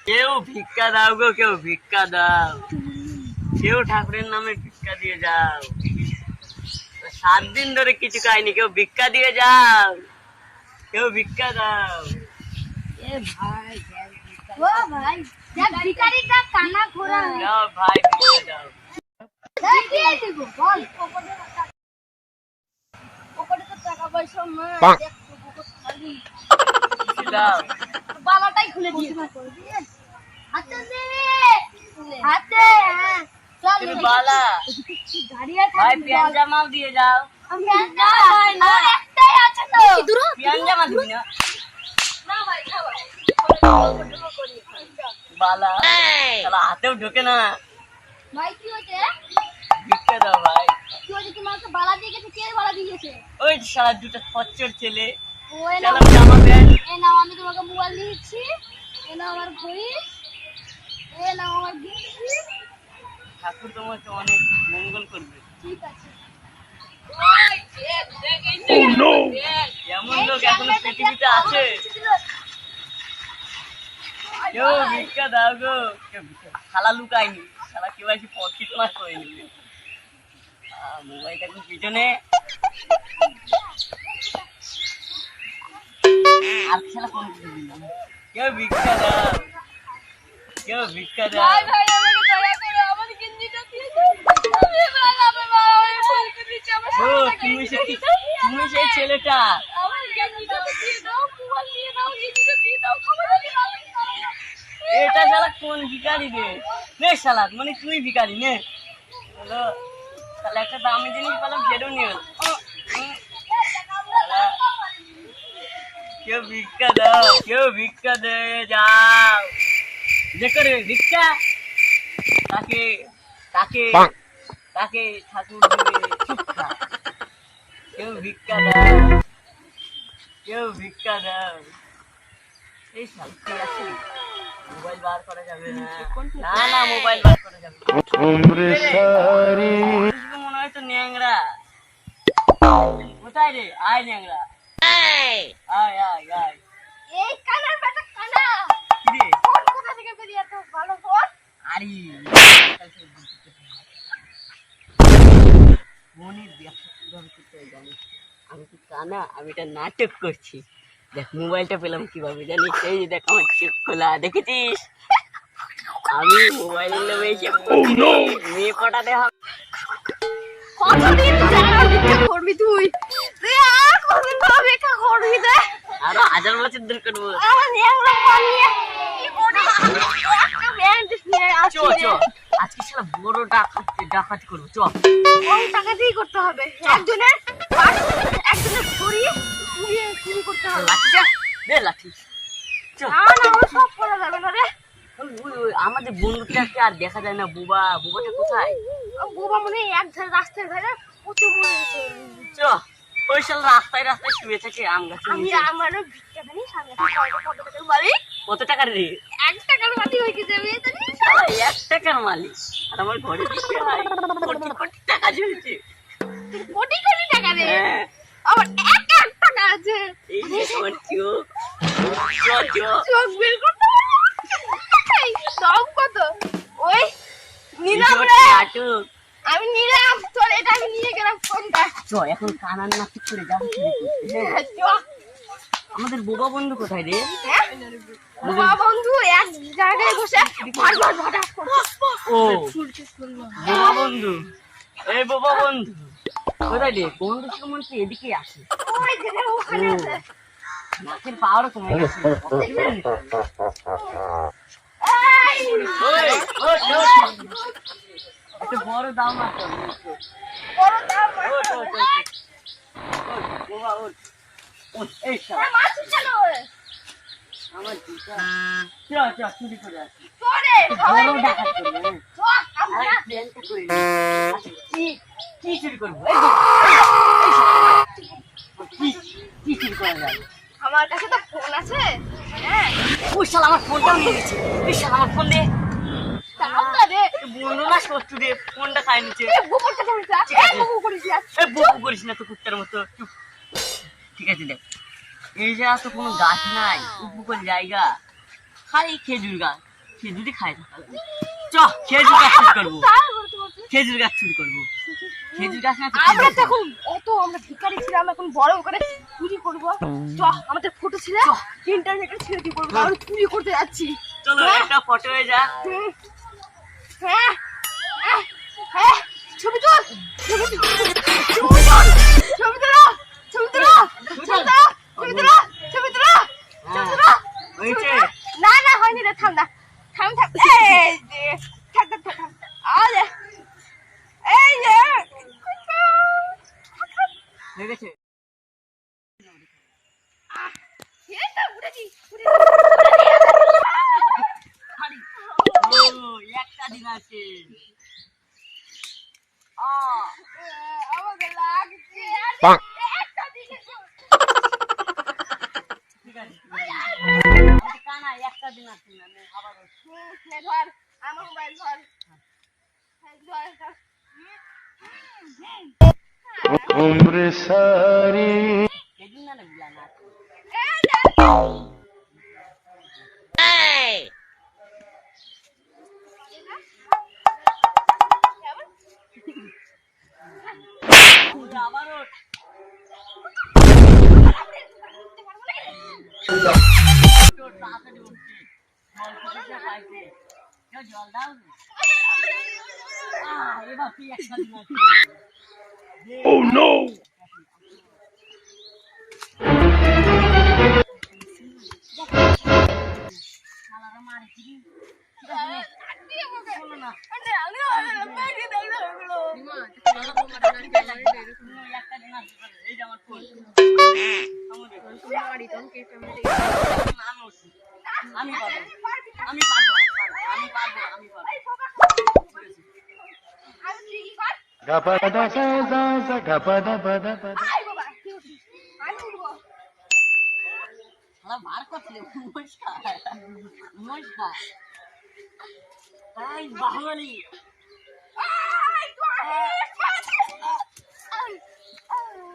কেউ ভিক্ষা দাও গো, কেউ ভিক্ষা দাও, কেউ ঠাকুরের নামে ভিক্ষা দিয়ে যাও। 7 দিন ধরে কিছু খাইনি, কেউ ভিক্ষা দিয়ে যাও, কেউ ভিক্ষা দাও। এ ভাই ও ভাই দেখ ভিখারিটা কানা ঘোরা দাও ভাই ভিক্ষা দাও। দিয়ে দিব বল পকেটে তো টাকা পয়সা না দেখ পকেট খালি দাও বালাটাই খুলে দিয়ে হাতে দে হাতে চল তুমি বালা গাড়ি আছে ভাই প্যান জামাও দিয়ে যাও। প্যান জামা আমার একটাই আছে তো প্যান জামা দিবি না না ভাই খাবার বালা শালা হাতেও ঢোকে না। ভাই কি হয়েছে ভিক্ষা দাও ভাই। কি হয়েছে তোমাকে বালা দিয়ে গেছে কে বালা দিয়ে গেছে ওই শালা দুটো খচ্চর ছেলে। ওই না শালা জামা প্যান্ট এ নাও আমি তোমাকে মোবাইল দিয়েছি এ নাও আমার ঘড়ি এ নাও আমার গিফট ঠাকুর তোমাকে অনেক মঙ্গল করবে। ঠিক আছে এমন লোক এখনো পৃথিবীতে আছে। কেউ ভিক্ষা দাও গো, কেউ ভিক্ষা শালা লুকায়নি, শালা কেউ এসে পকেট মার করে নিবে। মোবাইলটা এখন পিছনে আর শালা কোন কিছু দিল না। কেউ ভিক্ষা দাও, কেউ ভিক্ষা দাও। ভাই ভাই আমাকে দয়া করে আমার গেঞ্জিটা দিয়ে দাও আমি বাবা বাবা আমি ভুল করেছি আমার ও সাথে তুমি সেই ছেলেটা। আমার গেঞ্জিটা দিয়ে দাও মোবাইল দিয়ে দাও গেঞ্জিটা দিয়ে দাও খবর দিয়ে এটা শালা কোন ভিখারি রে? নে শালা মানে তুই ভিখারি নে। হলো তাহলে একটা দামি জিনিস পেলাম সেটাও নিয়ে গেল। কেউ ভিক্ষা দাও, কেউ ভিক্ষা দে যাও। যে করে ভিক্ষা তাকে তাকে তাকে ঠাকুর দেবে শিক্ষা। কেউ ভিক্ষা দাও, কেউ ভিক্ষা দাও। এই শাল কি আছে? মোবাইল বার করা যাবে না। না না মোবাইল বার করা যাবে না। মনে হয় তো ন্যাংরা। কোথায় রে? আয় ন্যাংরা, আয় আয় আয়। এই কানার বেটা কানা কি রে? ফোন কোথা থেকে পেলি এত ভালো ফোন আরে মনির ব্যবসা কিভাবে করতে হয় জানিস? আমি কি কানা? আমি এটা নাটক করছি। দেখ মোবাইলটা পেলাম কিভাবে জানিস? এই যে দেখ আমার চোখ খোলা, দেখেছিস? আমি মোবাইল নেবে এসে মেয়ে পটাতে হবে। কতদিন ভিক্ষা করবি তুই তুই আর কতদিন ধরে ভিক্ষা করবি রে আরো 1000 বছর ধরে করবো। আমার ন্যাংরা ফোন নিয়ে কি করিস একটা ব্যান্ড নিয়ে আসি চো চো আজকে শালা বড় ডাকাতি করবো। চ ওই টাকা দিয়ে করতে হবে একজনের পাশ একজনের ছড়িয়ে পুড়িয়ে চুরি করতে হবে লাঠি যা দে লাঠি। চ না না ও সব করা যাবে না রে ওই আমাদের বন্ধুটাকে আর দেখা যায় না। বুবাটা কোথায়? বাবা মনে হয় এক ধারে রাস্তার ধারে পচে মরে গেছে চ ওই শালা রাস্তায় রাস্তায় শুয়ে থাকে আম গাছে আমি নিচে। আমারও ভিক্ষা জানিস আমি কত টাকার বাড়ি কত টাকার রে? 1 টাকার বাড়ি হয়ে গেছে জানিস 1 টাকার মালিক। আর আমার ঘরে দিতে হয় কোটি কোটি টাকা ঝুলছে। কোটি কোটি টাকা রে হ্যাঁ, আমার 1 টাকা আছে এই যে আমার চোখ। চ চ চোখ বের করতে এই দাম কত ওই নিলাম রে নাটক। আমি নিলাম তোর এটা আমি নিয়ে গেলাম ফোনটা চ এখন কানার নাটক করে যাবো চুরি করতে। হ্যাঁ, চ আমাদের বোবা বন্ধু কোথায় রে? বাবা বন্ধু এক জায়গায় বসে ভাট ভাট ভাট ও বোবা বন্ধু, এই বোবা বন্ধু কোথায় রে? বন্ধু সম্বন্ধে এদিকে আসে। ওই যে ওখানে আছে নাকের পাওয়ারও কমে গেছে। এই ওই, ওই, ওই, একটা বড় দাম আছে। বড় দাম ওই, ওই, ওই, ওই, বোবা, ওই, ওই, এই শালা, মাছ কেন আমার জুতা। চ, চ, চুরি করে আসি। তোরে সবাই বড় ডাকাত করবো, হ্যাঁ। চ আমরা আরে, প্ল্যানটা করে নি। আচ্ছা, কি চুরি করবো? এই যে, এই শালা, কি চুরি করা যাবে? আমার কাছে তো ফোন আছে হ্যাঁ ওই শালা আমার ফোনটাও নিয়ে গেছে। এই শালা আমার ফোন দে। দাও না রে বন্ধু না শত্রু রে, ফোনটা খাই নিচ্ছে। এ বুবুর কাছে করিস না ঠিক আছে। এ বুবু করিস না এই বকু করিস না তো কুত্তার মতো, চুপ। ঠিক আছে দেখ, এই জায়গা তো কোনো গাছ নাই, উপকূল জায়গা। খালি খেজুর গাছ, খেজুরই খাই থাকা লাগে। চ খেজুর গাছ চুরি করবো, খেজুর গাছ চুরি করবো। খেজুর গাছ না তো আমরা তো এখন অত আমরা ভিখারি ছিলাম, এখন বড় করে চুরি করবো। চ আমাদের ফটো ছিল, ইন্টারনেটে ছেড়ে দিয়ে করবো, আমরা চুরি করতে যাচ্ছি। চলো একটা ফটো হয়ে যা। হ্যাঁ হ্যাঁ হ্যাঁ, ছবি তোল, ছবি তোল, ছবি তোল, ছবি তোলো, ছবি তোলো, ছবি তোলো, ছবি তোলো, ছবি তোলো, ছবি তোলো। হয়েছে? না না হয়নি রে, থাম না, থাম থাম, এই যে থাক থাক থাক, আরে এই যে হয়ে গেছে? এই তো উঠেছি, ও একটা দিন আছে। আমাকে লাগছে একটা দিকে। ঠিক আছে, কানা একটা দিন আছে না, আবার ধর আমার মোবাইল ধর, ধর ধর। उम्र सारी সেদিন না বুলা না। আবারও তাড়াতাড়ি উঠছে, জল দাও। এবার তুই একটা দিন আছে। Oh no! শালারা মারে কি? শোনো না, একটা দিন আসবে, এই যে আমার ফোন। আমি পারবো, আমি পারবো, আমি পারবো, আমি পারবো। Gapada sa sa sa gapada pada pada. ভার করছিলে নমস্কার, নমস্কার। তাই বাহুবলী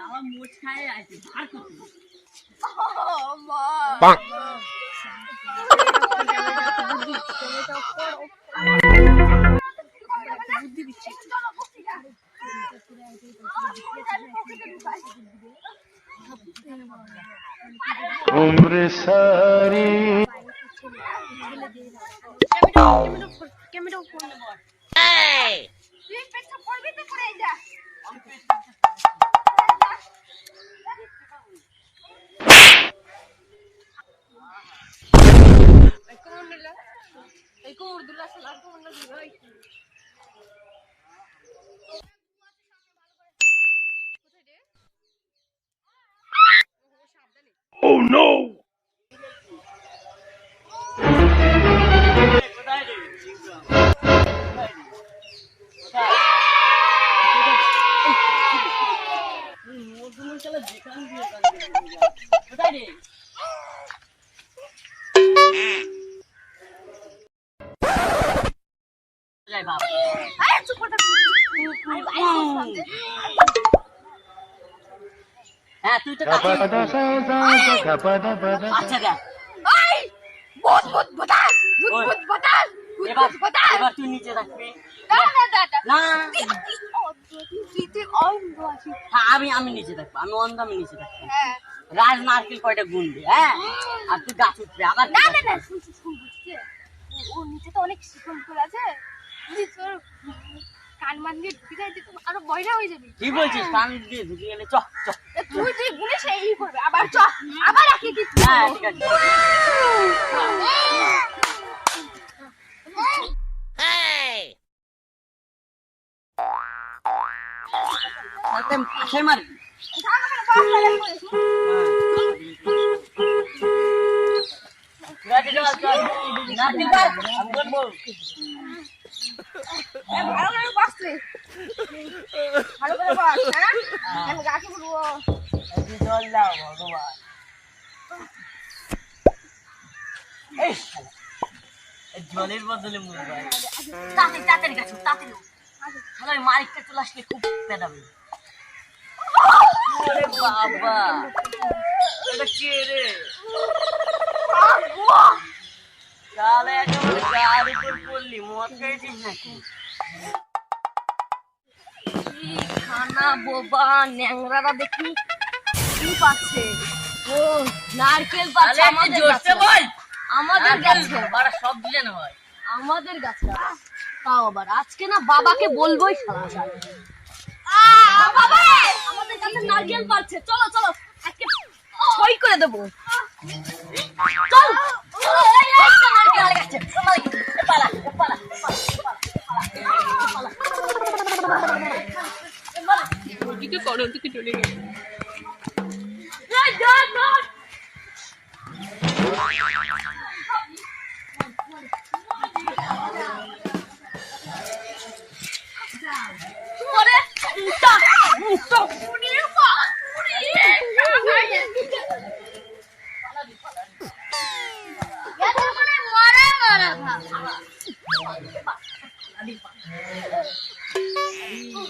আমার মোট খায় আছে, ভার করছিল। বুদ্ধি দিচ্ছি। उम्र सारी ক্যামেরা ফোন বল, তুই পেছনে পড়বি তো পড়ে যা। Oh no! কোথায় রে? কোথায় রে? যাই বাবা। আরে চুপ করে থাক। হ্যাঁ তুই তো কাছে। Gapada sa sa sa gapada pada. আচ্ছা দেখ, এই ভূত ভূত বাতাস, ভূত ওই। ভূত বাতাস, ভূত এবার ভূত বাতাস। এবার তুই নিচে থাকবি। না না না না তুই অন্ধ আছিস। হ্যাঁ, আমি নিচে থাকবো, আমি অন্ধ, আমি নিচে থাকবো। হ্যাঁ রাজ নারকেল কয়টা গুনবে, হ্যাঁ, আর তুই গাছ উঠবে আবার। না না না, শুন শুন শুন, বুঝছে ওর নিচে তো অনেক শিকল ফুল আছে, তুই তোর কান মান দিয়ে ঢুকে যায়, তুই তো আরো বয়রা হয়ে যাবি। কি বলছিস? কান দিয়ে ঢুকে গেলে চ চ। তুই তুই গুনে সেই করবে, আবার চ, আবার রাখি কি হ্যাঁ ঠিক আছে। তাতে পাশে মারবি। ঠিক আছে, চল, চল। নারকেল পার, আমি বলবো। ভালো করে বসলে, ভালো করে বস, হ্যাঁ আমি গাছে বলবো। একটু জল দাও ভগবান। এই শালা, এই জলের বদলে মোবাইল। তাড়াতাড়ি তাড়াতাড়ি গাছ, তাড়াতাড়ি। শালা ওই মালিকটা চলে আসলে খুব পেদাবে। ওরে বাবা, এটা কে রে? মদ খেয়েছিস নাকি? খানা বোবা ন্যাংরারা দেখি কি পাচ্ছে। ও নারকেল পাচ্ছে তাহলে একটু আমাদের জোরসে গাছে। বল। আমাদের গাছে বাড়া সব দিলে না হয়। আমাদের গাছে তাও আবার আজকে না বাবাকে বলবোই শালা। বাবা আমাদের কাছে নারকেল পাচ্ছে, চলো চলো আজকে ছয় করে দেবো। চল চলো, এই একটা নারকেল গাছে পালা পালা ওদিকে করো, ওদিকে চলে গেছে।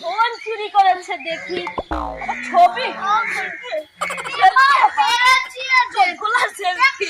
ফোন চুরি করেছে দেখি, ছবি সেলফি